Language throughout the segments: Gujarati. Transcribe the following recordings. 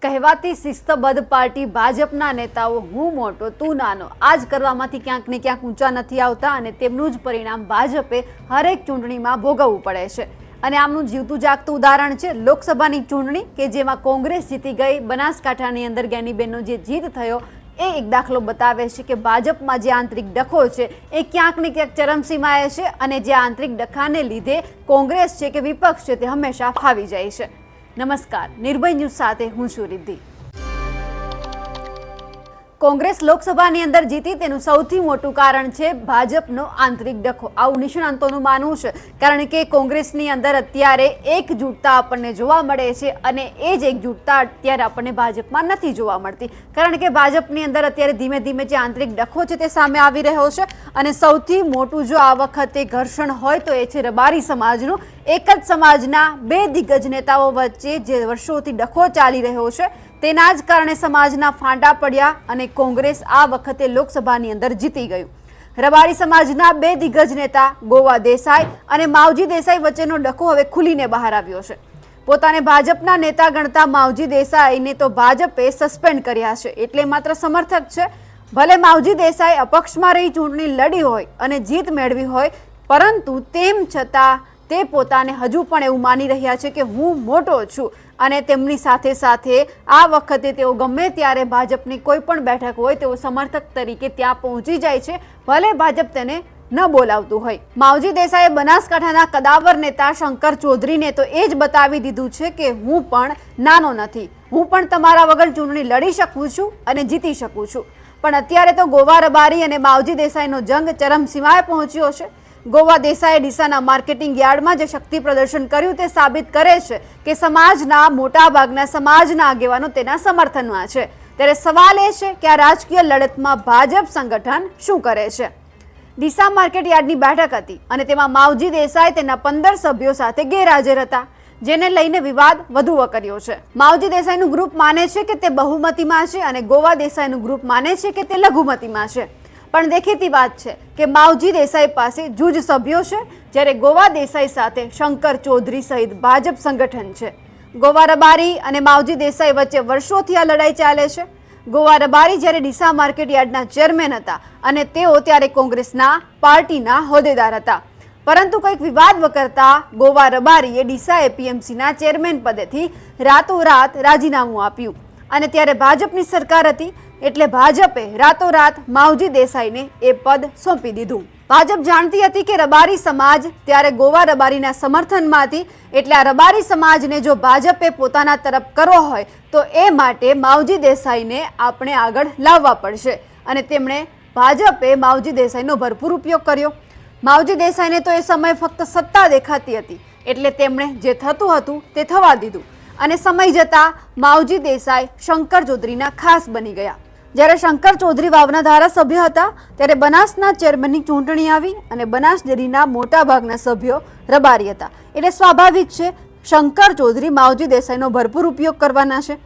કહેવાતી શિસ્તબદ્ધ પાર્ટી ભાજપના નેતાઓ હું મોટો તું નાનો આજ કરવામાંથી ક્યાંક ને ક્યાંક ઊંચા નથી આવતા અને તેમનું જ પરિણામ ભાજપે હરેક ચૂંટણીમાં ભોગવવું પડે છે અને આમનું જીવતું જાગતું ઉદાહરણ છે લોકસભાની ચૂંટણી કે જેમાં કોંગ્રેસ જીતી ગઈ। બનાસકાંઠાની અંદર જ્ઞાનીબેનનો જે જીત થયો એ એક દાખલો બતાવે છે કે ભાજપમાં જે આંતરિક ડખો છે એ ક્યાંક ને ક્યાંક ચરમસીમાએ છે અને જે આંતરિક ડખાને લીધે કોંગ્રેસ છે કે વિપક્ષ છે તે હંમેશા ફાવી જાય છે। નમસ્કાર, નિર્ભય ન્યૂઝ સાથે હું છું રિદ્ધિ। કોંગ્રેસ લોકસભાની અંદર જીતી તેનું સૌથી મોટું કારણ છે ભાજપનો આંતરિક ડખો, આવું નિષ્ણાંતોનું માનવું છે। કારણ કે કોંગ્રેસની અંદર અત્યારે એકજૂટતા આપણને જોવા મળે છે અને એ જ એકજૂટતા અત્યારે આપણને ભાજપમાં નથી જોવા મળતી। કારણ કે ભાજપની અંદર અત્યારે ધીમે ધીમે જે આંતરિક ડખો છે તે સામે આવી રહ્યો છે અને સૌથી મોટું જો આ વખતે ઘર્ષણ હોય તો એ છે રબારી સમાજનું। એક જ સમાજના બે દિગ્ગજ નેતાઓ વચ્ચે જે વર્ષોથી ડખો ચાલી રહ્યો છે તેના જ કારણે સમાજના ફાંટા પડ્યા અને કોંગ્રેસ આ વખતે લોકસભાની અંદર જીતી ગયું। રબારી સમાજના બે દિગ્ગજ નેતા ગોવા દેસાઈ અને માવજી દેસાઈ વચ્ચેનો ડખો હવે ખુલીને બહાર આવ્યો છે। પોતાને ભાજપના નેતા ગણતા માવજી દેસાઈને તો ભાજપે સસ્પેન્ડ કર્યા છે, એટલે માત્ર સમર્થક છે। ભલે માવજી દેસાઈ અપક્ષમાં રહી ચૂંટણી લડી હોય અને જીત મેળવી હોય, પરંતુ તેમ છતાં તે પોતાને હજુ પણ એવું માની રહ્યા છે કે હું મોટો છું અને તેમની સાથે સાથે આ વખતે તેઓ ગમે ત્યારે ભાજપની કોઈ પણ બેઠક હોય તેઓ સમર્થક તરીકે ત્યાં પહોંચી જાય છે, ભલે ભાજપ તેને ન બોલાવતું હોય। માવજી દેસાઈએ બનાસકાંઠાના કદાવર નેતા શંકર ચૌધરીને તો એ જ બતાવી દીધું છે કે હું પણ નાનો નથી, હું પણ તમારા વગર ચૂંટણી લડી શકું છું અને જીતી શકું છું। પણ અત્યારે તો ગોવા રબારી અને માવજી દેસાઈનો જંગ ચરમસીમાએ પહોંચ્યો છે। ગોવા દેસાઈએ ડીસાના માર્કેટિંગ યાર્ડમાં જે શક્તિ પ્રદર્શન કર્યું તે સાબિત કરે છે કે સમાજના મોટાભાગના સમાજના આગેવાનો તેના સમર્થનમાં છે। ત્યારે સવાલ એ છે કે આ રાજકીય લડતમાં ભાજપ સંગઠન શું કરે છે। ડીસા માર્કેટ યાર્ડની બેઠક હતી અને તેમાં માવજી દેસાઈ તેના 15 સભ્યો સાથે ગેરહાજર હતા, જેને લઈને વિવાદ વધુ વકર્યો છે। માવજી દેસાઈનું ગ્રુપ માને છે કે તે બહુમતીમાં છે અને ગોવા દેસાઈનું ગ્રુપ માને છે કે તે લઘુમતીમાં છે। પણ દેખીતી વાત છે કે માવજી દેસાઈ પાસે જૂજ સભ્યો છે, જ્યારે ગોવા દેસાઈ સાથે શંકર ચૌધરી સહિત ભાજપ સંગઠન છે। ગોવા રબારી અને માવજી દેસાઈ વચ્ચે વર્ષોથી આ લડાઈ ચાલે છે। ગોવા રબારી જ્યારે ડીસા માર્કેટ યાર્ડના ચેરમેન હતા અને તેઓ ત્યારે કોંગ્રેસના પાર્ટીના હોદ્દેદાર હતા, પરંતુ કંઈક વિવાદ વકરતા ગોવા રબારીએ ડીસા એપીએમસીના ચેરમેન પદેથી રાતોરાત રાજીનામું આપ્યું અને ત્યારે ભાજપની સરકાર હતી, એટલે ભાજપે રાતોરાત માવજી દેસાઈને એ પદ સોંપી દીધું। ભાજપ જાણતી હતી કે રબારી સમાજ ત્યારે ગોવા રબારીના સમર્થનમાં હતી, એટલે આ રબારી સમાજને જો ભાજપે પોતાના તરફ કરવો હોય તો એ માટે માવજી દેસાઈને આપણે આગળ લાવવા પડશે અને તેમણે ભાજપે માવજી દેસાઈનો ભરપૂર ઉપયોગ કર્યો। માવજી દેસાઈને તો એ સમયે ફક્ત સત્તા દેખાતી હતી, એટલે તેમણે જે થતું હતું તે થવા દીધું અને સમય જતા માવજી દેસાઈ શંકર ચૌધરીના ખાસ બની ગયા। જ્યારે શંકર ચૌધરી વાવના ધારાસભ્ય હતા ત્યારે બનાસના ચેરમેનની ચૂંટણી આવી અને બનાસ ડેરીના મોટાભાગના સભ્યો રબારી હતા, એટલે સ્વાભાવિક છે શંકર ચૌધરી માવજી દેસાઈનો ભરપૂર ઉપયોગ કરવાના છે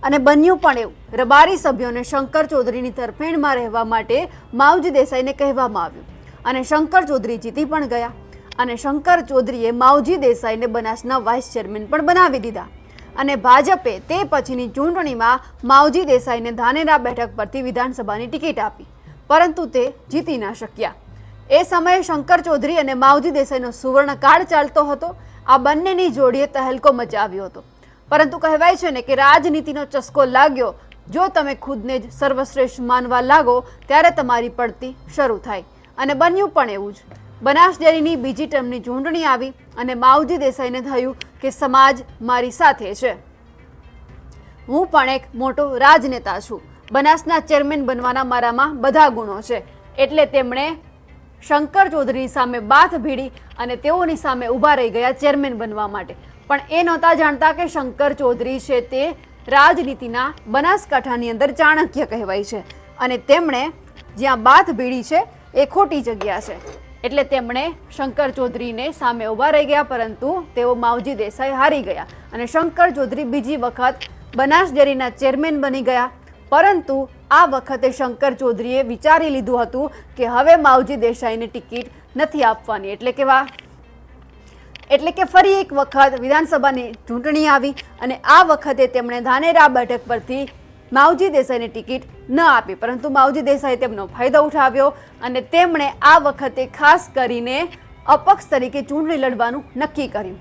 અને બન્યું પણ એવું। રબારી સભ્યોને શંકર ચૌધરીની તરફેણમાં રહેવા માટે માવજી દેસાઈને કહેવામાં આવ્યું અને શંકર ચૌધરી જીતી પણ ગયા અને શંકર ચૌધરીએ માવજી દેસાઈને બનાસના વાઇસ ચેરમેન પણ બનાવી દીધા અને ભાજપે તે પછીની ચૂંટણીમાં માવજી દેસાઈને ધાનેરા બેઠક પરથી વિધાનસભાની ટિકિટ આપી, પરંતુ તે જીતી ન શક્યા। એ સમયે શંકર ચૌધરી અને માવજી દેસાઈનો સુવર્ણકાળ ચાલતો હતો। આ બંનેની જોડીએ તહેલકો મચાવ્યો હતો, પરંતુ કહેવાય છે ને કે રાજનીતિનો ચસ્કો લાગ્યો, જો તમે ખુદને જ સર્વશ્રેષ્ઠ માનવા લાગો ત્યારે તમારી પડતી શરૂ થાય અને બન્યું પણ એવું જ। બનાસ ડેરીની બીજી ટર્મની ચૂંટણી આવી અને માવજી દેસાઈને થયું કે સમાજ મારી સાથે છે, હું પણ એક મોટો રાજનેતા છું, બનાસના ચેરમેન બનવાના મારામાં બધા ગુણો છે, એટલે તેમણે શંકર ચૌધરીની સામે બાથ ભીડી અને તેઓની સામે ઊભા રહી ગયા ચેરમેન બનવા માટે। પણ એ નહોતા જાણતા કે શંકર ચૌધરી છે તે રાજનીતિના બનાસકાંઠાની અંદર ચાણક્ય કહેવાય છે અને તેમણે જ્યાં બાથ ભીડી છે એ ખોટી જગ્યા છે, એટલે તેમણે શંકર ચૌધરીને સામે ઊભા રહી ગયા, પરંતુ તેઓ માવજી દેસાઈ હારી ગયા અને શંકર ચૌધરી બીજી વખત બનાસ ડેરીના ચેરમેન બની ગયા। પરંતુ આ વખતે શંકર ચૌધરીએ વિચારી લીધું હતું કે હવે માવજી દેસાઈને ટિકિટ નથી આપવાની, એટલે કે એટલે કે ફરી એક વખત વિધાનસભાની ચૂંટણી આવી અને આ વખતે તેમણે ધાનેરા બેઠક પરથી માવજી દેસાઈને ટિકિટ ન આપી, પરંતુ માવજી દેસાઈએ તેમનો ફાયદો ઉઠાવ્યો અને તેમણે આ વખતે ખાસ કરીને અપક્ષ તરીકે ચૂંટણી લડવાનું નક્કી કર્યું.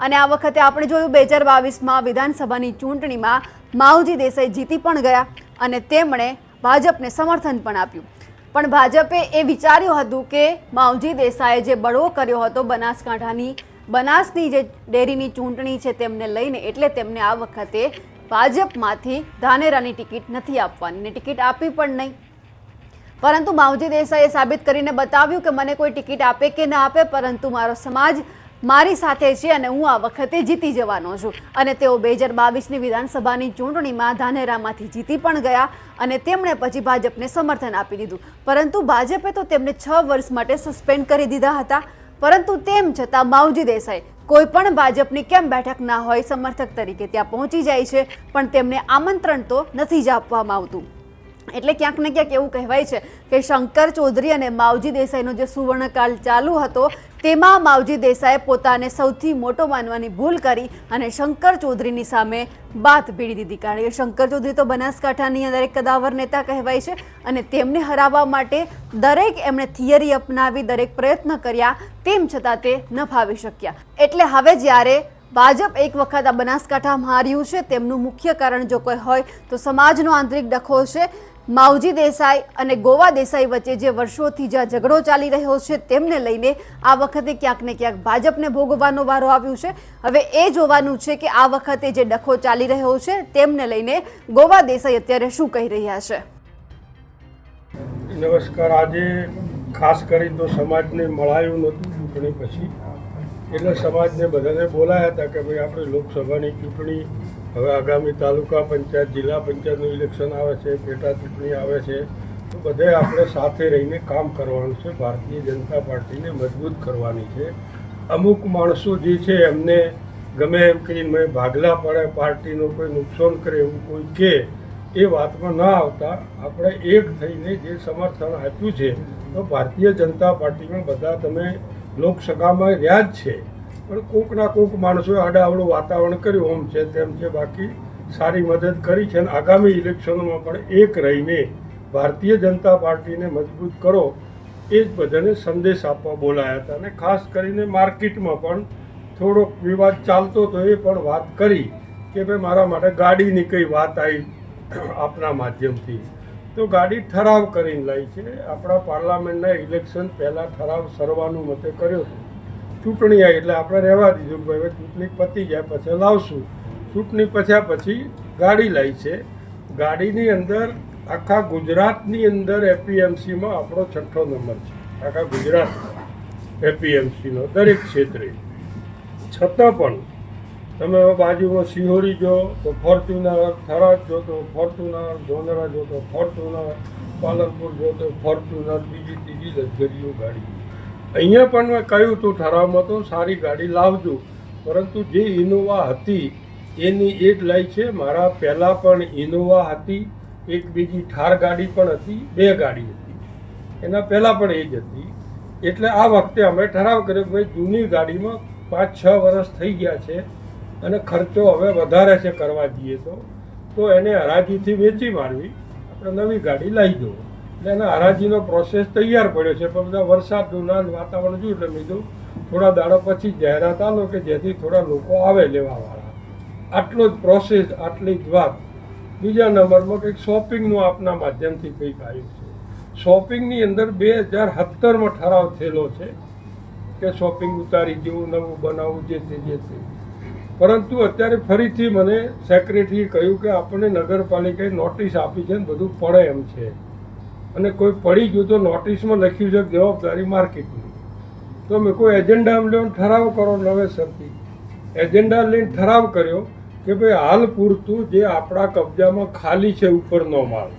અને આ વખતે આપણે જોયું 2022માં વિધાનસભાની ચૂંટણીમાં માવજી દેસાઈ જીતી પણ ગયા અને તેમણે ભાજપને સમર્થન પણ આપ્યું. પણ ભાજપે એ વિચાર્યું હતું કે માવજી દેસાઈએ જે બળવો કર્યો હતો બનાસની જે ડેરીની ચૂંટણી છે તેમને લઈને, એટલે તેમને આ વખતે ભાજપમાંથી ધાનેરાની ટિકિટ નથી આપવાની ને ટિકિટ આપી પણ નહીં. પરંતુ માવજી દેસાઈએ સાબિત કરીને બતાવ્યું કે મને કોઈ ટિકિટ આપે કે ના આપે, પરંતુ મારો સમાજ મારી સાથે છે અને હું આ વખતે જીતી જવાનો છું. અને તેઓ 2022ની વિધાનસભાની ચૂંટણીમાં ધાનેરામાંથી જીતી પણ ગયા અને તેમણે પછી ભાજપને સમર્થન આપી દીધું. પરંતુ ભાજપે તો તેમને 6 વર્ષ માટે સસ્પેન્ડ કરી દીધા હતા. પરંતુ તેમ છતાં માવજી દેસાઈ કોઈ પણ ભાજપની કેમ બેઠક ના હોય સમર્થક તરીકે ત્યાં પહોંચી જાય છે, પણ તેમને આમંત્રણ તો નથી જ આપવામાં આવતું. એટલે ક્યાંક ને ક્યાંક એવું કહેવાય છે કે શંકર ચૌધરી અને માવજી દેસાઈનો જે સુવર્ણકાળ ચાલુ હતો તેમાં માવજી દેસાઈએ પોતાને સૌથી મોટો માનવાની ભૂલ કરી અને શંકર ચૌધરીની સામે બાત ભીડી દીધી. કારણ કે શંકર ચૌધરી તો બનાસકાંઠાની અંદર એક કદાવર નેતા કહેવાય છે અને તેમને હરાવવા માટે એમણે થિયરી અપનાવી, દરેક પ્રયત્ન કર્યા, તેમ છતાં તે ન ફાવી શક્યા. એટલે હવે જ્યારે ભાજપ એક વખત આ બનાસકાંઠામાં હાર્યું છે તેમનું મુખ્ય કારણ જો કોઈ હોય તો સમાજનો આંતરિક ડખો છે. માવજી દેસાઈ અને ગોવા દેસાઈ વચ્ચે જે વર્ષોથી જ્યાં ઝઘડો ચાલી રહ્યો છે તેમને લઈને આ વખતે ક્યાંક ને ક્યાંક ભાજપને ભોગવવાનો વારો આવ્યું છે. હવે એ જોવાનું છે કે આ વખતે જે ડખો ચાલી રહ્યો છે તેમને લઈને ગોવા દેસાઈ અત્યારે શું કહી રહ્યા છે. નમસ્કાર. આજે ખાસ કરી તો સમાજને મળાયું નહોતું ચૂંટણી પછી, એટલે સમાજને બધાને બોલાયા હતા કે ભાઈ આપણે લોકસભાની ચૂંટણી, હવે આગામી તાલુકા પંચાયત, જિલ્લા પંચાયતનું ઇલેક્શન આવે છે, પેટા ચૂંટણી આવે છે, તો બધે આપણે સાથે રહીને કામ કરવાનું છે. ભારતીય જનતા પાર્ટીને મજબૂત કરવાની છે. અમુક માણસો જે છે એમને ગમે એમ કહીને ભાગલા પડે, પાર્ટીનું કોઈ નુકસાન કરે એવું કોઈ કહે, એ વાતમાં ના આવતા આપણે એક થઈને જે સમર્થન આપ્યું છે, તો ભારતીય જનતા પાર્ટીમાં બધા તમે લોકસભામાં રહ્યા જ છે, પણ કોકના કોક માણસોએ આડાઅવળું વાતાવરણ કર્યું, ઓમ છે તેમ છે, બાકી સારી મદદ કરી છે. અને આગામી ઇલેક્શનોમાં પણ એક રહીને ભારતીય જનતા પાર્ટીને મજબૂત કરો, એ જ બધાને સંદેશ આપવા બોલાયા હતા. અને ખાસ કરીને માર્કેટમાં પણ થોડોક વિવાદ ચાલતો હતો, એ પણ વાત કરી કે ભાઈ મારા માટે ગાડીની કઈ વાત આવી આપના માધ્યમથી, તો ગાડી ઠરાવ કરીને લાવી છે. આપણા પાર્લામેન્ટના ઇલેક્શન પહેલાં ઠરાવ સર્વાનુમતે કર્યો હતો. ચૂંટણી આવી એટલે આપણે રહેવા દીધું કે હવે ચૂંટણી પતી જાય પછી લાવશું. ચૂંટણી પત્યા પછી ગાડી લાવી છે. ગાડીની અંદર આખા ગુજરાતની અંદર એપીએમસીમાં આપણો 6ઠ્ઠો નંબર છે, આખા ગુજરાત એપીએમસીનો દરેક ક્ષેત્રે. છતાં પણ તમે બાજુમાં સિહોરી જો તો ફોર્ચ્યુનર, થરાદ જો તો ફોર્ચ્યુનર, ધોનરા જો તો ફોર્ચ્યુનર, પાલનપુર જો તો ફોર્ચ્યુનર, બીજી ત્રીજી લક્ઝરીઓ ગાડી. અહીંયા પણ મેં કહ્યું હતું ઠરાવમાં તો સારી ગાડી લાવજો, પરંતુ જે ઇનોવા હતી એની એ જ લાવી છે. મારા પહેલાં પણ ઇનોવા હતી, એક બીજી ઠાર ગાડી પણ હતી, 2 ગાડી હતી, એના પહેલાં પણ એ જ હતી. એટલે આ વખતે અમે ઠરાવ કર્યો કે ભાઈ જૂની ગાડીમાં 5-6 વર્ષ થઈ ગયા છે અને ખર્ચો હવે વધારે છે કરવા જઈએ તો એને હરાજીથી વેચી મારવી, આપણે નવી ગાડી લાવી દો. એટલે એના હરાજીનો પ્રોસેસ તૈયાર પડ્યો છે, પણ બધા વરસાદનું વાતાવરણ જોયું એટલે મેં થોડા દાડા પછી જાહેરાત આલો કે જેથી થોડા લોકો આવે લેવાવાળા. આટલો જ પ્રોસેસ, આટલી જ વાત. બીજા નંબરમાં કંઈક શોપિંગનું આપના માધ્યમથી કંઈક આવ્યું છે. શોપિંગની અંદર 2017માં ઠરાવ થયેલો છે કે શોપિંગ ઉતારી જેવું નવું બનાવવું, જે તે. પરંતુ અત્યારે ફરીથી મને સેક્રેટરીએ કહ્યું કે આપણને નગરપાલિકાએ નોટિસ આપી છે ને બધું પડે એમ છે, અને કોઈ પડી ગયું તો નોટિસમાં લખ્યું છે જવાબદારી માર્કેટની. તો મેં કોઈ એજન્ડા લઈને ઠરાવ કરો નવેસરથી. એજન્ડા લઈને ઠરાવ કર્યો કે ભાઈ હાલ પૂરતું જે આપણા કબજામાં ખાલી છે ઉપરનો માલ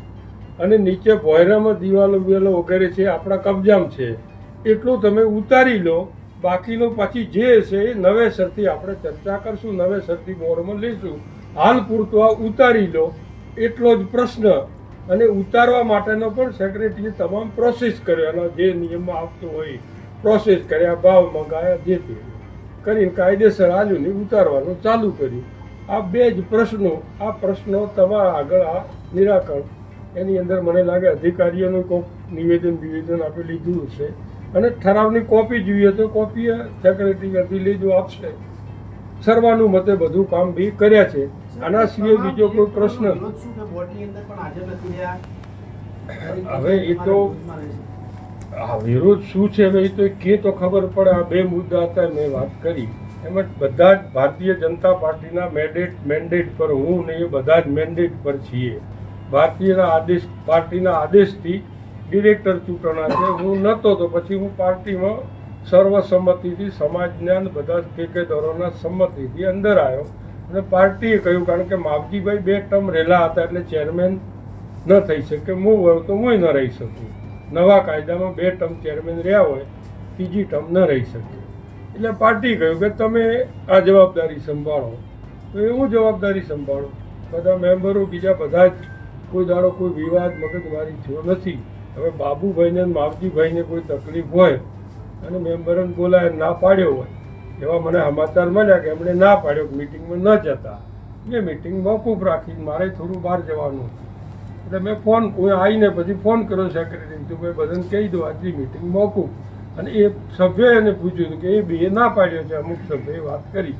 અને નીચે ભોયરામાં દિવાલો વિવાલો વગેરે છે આપણા કબજામાં છે, એટલું તમે ઉતારી લો, બાકીનો પછી જે હશે એ નવેસરથી આપણે ચર્ચા કરશું, નવેસરથી બોર્ડમાં લઈશું. હાલ પૂરતું આ ઉતારી લો, એટલો જ પ્રશ્ન. અને ઉતારવા માટેનો પણ સેક્રેટરીએ તમામ પ્રોસેસ કર્યો, એનો જે નિયમમાં આવતો હોય પ્રોસેસ કર્યા, ભાવ મંગાયા, જે તે કરીને કાયદેસર આજુની ઉતારવાનું ચાલુ કર્યું. આ બે જ પ્રશ્નો, આ પ્રશ્નો તમારા આગળ આ નિરાકરણ એની અંદર મને લાગે અધિકારીઓનું કોઈક નિવેદન આપી લીધું છે અને ઠરાવની કોપી જોઈએ તો કોપી સેક્રેટરી અધિ લીધું આપશે. સર્વાનુમતે બધું કામ બી કર્યા છે. આના સિવાય બીજો કોઈ પ્રશ્ન હવે એ તો વિરોધ શું છે હવે એ તો કે તો ખબર પડે. આ બે મુદ્દા હતા મેં વાત કરી એમાં બધા જ ભારતીય જનતા પાર્ટીના મેન્ડેટ પર હું ને એ બધા જ મેન્ડેટ પર છીએ. પાર્ટીના આદેશથી ડિરેક્ટર ચૂંટણા છે. હું નહોતો તો પછી હું પાર્ટીમાં સર્વસંમતિથી સમાજના બધા ઠેકેદારોના સંમતિથી અંદર આવ્યો અને પાર્ટીએ કહ્યું કારણ કે માવજીભાઈ 2 ટર્મ રહેલા હતા એટલે ચેરમેન ન થઈ શકે. હું વળું તો હું ન રહી શકું. નવા કાયદામાં 2 ટર્મ ચેરમેન રહ્યા હોય, ત્રીજી ટર્મ ન રહી શકે. એટલે પાર્ટી કહ્યું કે તમે આ જવાબદારી સંભાળો. તો એ હું જવાબદારી સંભાળું. બધા મેમ્બરો બીજા બધા જ કોઈ દાડો કોઈ વિવાદ મગજમારી થયો નથી. હવે બાબુભાઈને માવજીભાઈને કોઈ તકલીફ હોય અને મેમ્બરોને બોલાય ના પાડ્યો હોય એવા મને સમાચાર મળ્યા કે એમણે ના પાડ્યો, મિટિંગમાં ન જતા. એ મિટિંગ મોકૂફ રાખી મારે થોડું બહાર જવાનું એટલે મેં હું આવીને પછી ફોન કર્યો સેક્રેટરી તો ભાઈ બધાને કહી દો આજની મિટિંગ મોકૂફ. અને એ સભ્યએ એને પૂછ્યું કે એ બે ના પાડ્યો છે. અમુક સભ્યએ વાત કરી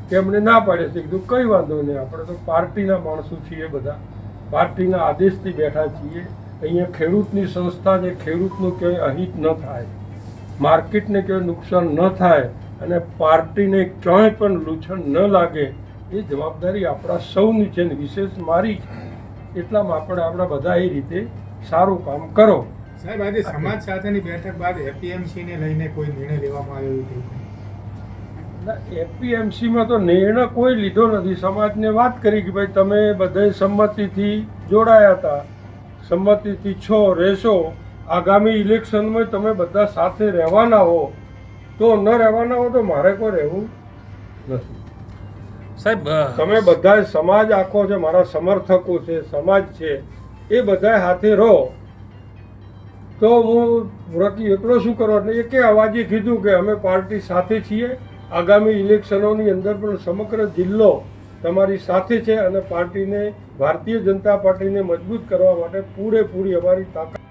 કે એમણે ના પાડ્યો છે. કીધું કંઈ વાંધો નહીં, આપણે તો પાર્ટીના માણસો છીએ, બધા પાર્ટીના આદેશથી બેઠા છીએ. અહીંયા ખેડૂતની સંસ્થા છે, ખેડૂતનું ક્યાંય અહિત ન થાય, માર્કેટને ક્યાંય નુકસાન ન થાય અને પાર્ટીને ક્યાંય પણ લૂછણ ન લાગે એ જવાબદારી આપણા સૌની છે ને વિશેષ મારી છે. એટલામાં આપણે આપણા બધા એ રીતે સારું કામ કરો. સાહેબ, આજે સમાજ સાથેની બેઠક બાદ એપીએમસીને લઈને કોઈ નિર્ણય લેવામાં આવ્યો નથી? એપીએમસીમાં તો નિર્ણય કોઈ લીધો નથી. સમાજને વાત કરી કે ભાઈ તમે બધા સંમતિથી જોડાયા હતા, સંમતિથી રહેશો. આગામી ઇલેક્શનમાં તમે બધા સાથે રહેવાના હો તો ન રહેવાના હો તો મારે કોઈ રહેવું નથી. સાહેબ તમે બધા સમાજ આખો છે, મારા સમર્થકો છે, સમાજ છે, એ બધા હાથે રહો. તો હું રકી એકલો શું કરો એટલે એકે અવાજે કીધું કે અમે પાર્ટી સાથે છીએ. આગામી ઇલેક્શનોની અંદર પણ સમગ્ર જિલ્લો તમારી સાથે છે અને પાર્ટીને ભારતીય જનતા પાર્ટીને મજબૂત કરવા માટે પૂરેપૂરી અમારી તાકાત.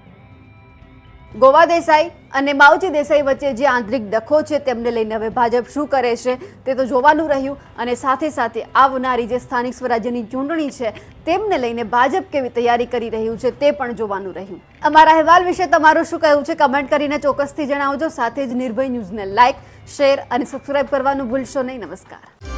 ગોવા દેસાઈ અને માવજી દેસાઈ વચ્ચે જે આંતરિક ડખો છે તેમને લઈને હવે ભાજપ શું કરે છે તે તો જોવાનું રહ્યું અને સાથે સાથે આવનારી જે સ્થાનિક સ્વરાજ્યની ચૂંટણી છે તેમને લઈને ભાજપ કેવી તૈયારી કરી રહ્યું છે તે પણ જોવાનું રહ્યું. અમારા અહેવાલ વિશે તમારું શું કહેવું છે કમેન્ટ કરીને ચોક્કસથી જણાવજો. સાથે જ નિર્ભય ન્યૂઝને લાઇક, શેર અને સબસ્ક્રાઇબ કરવાનું ભૂલશો નહીં. નમસ્કાર.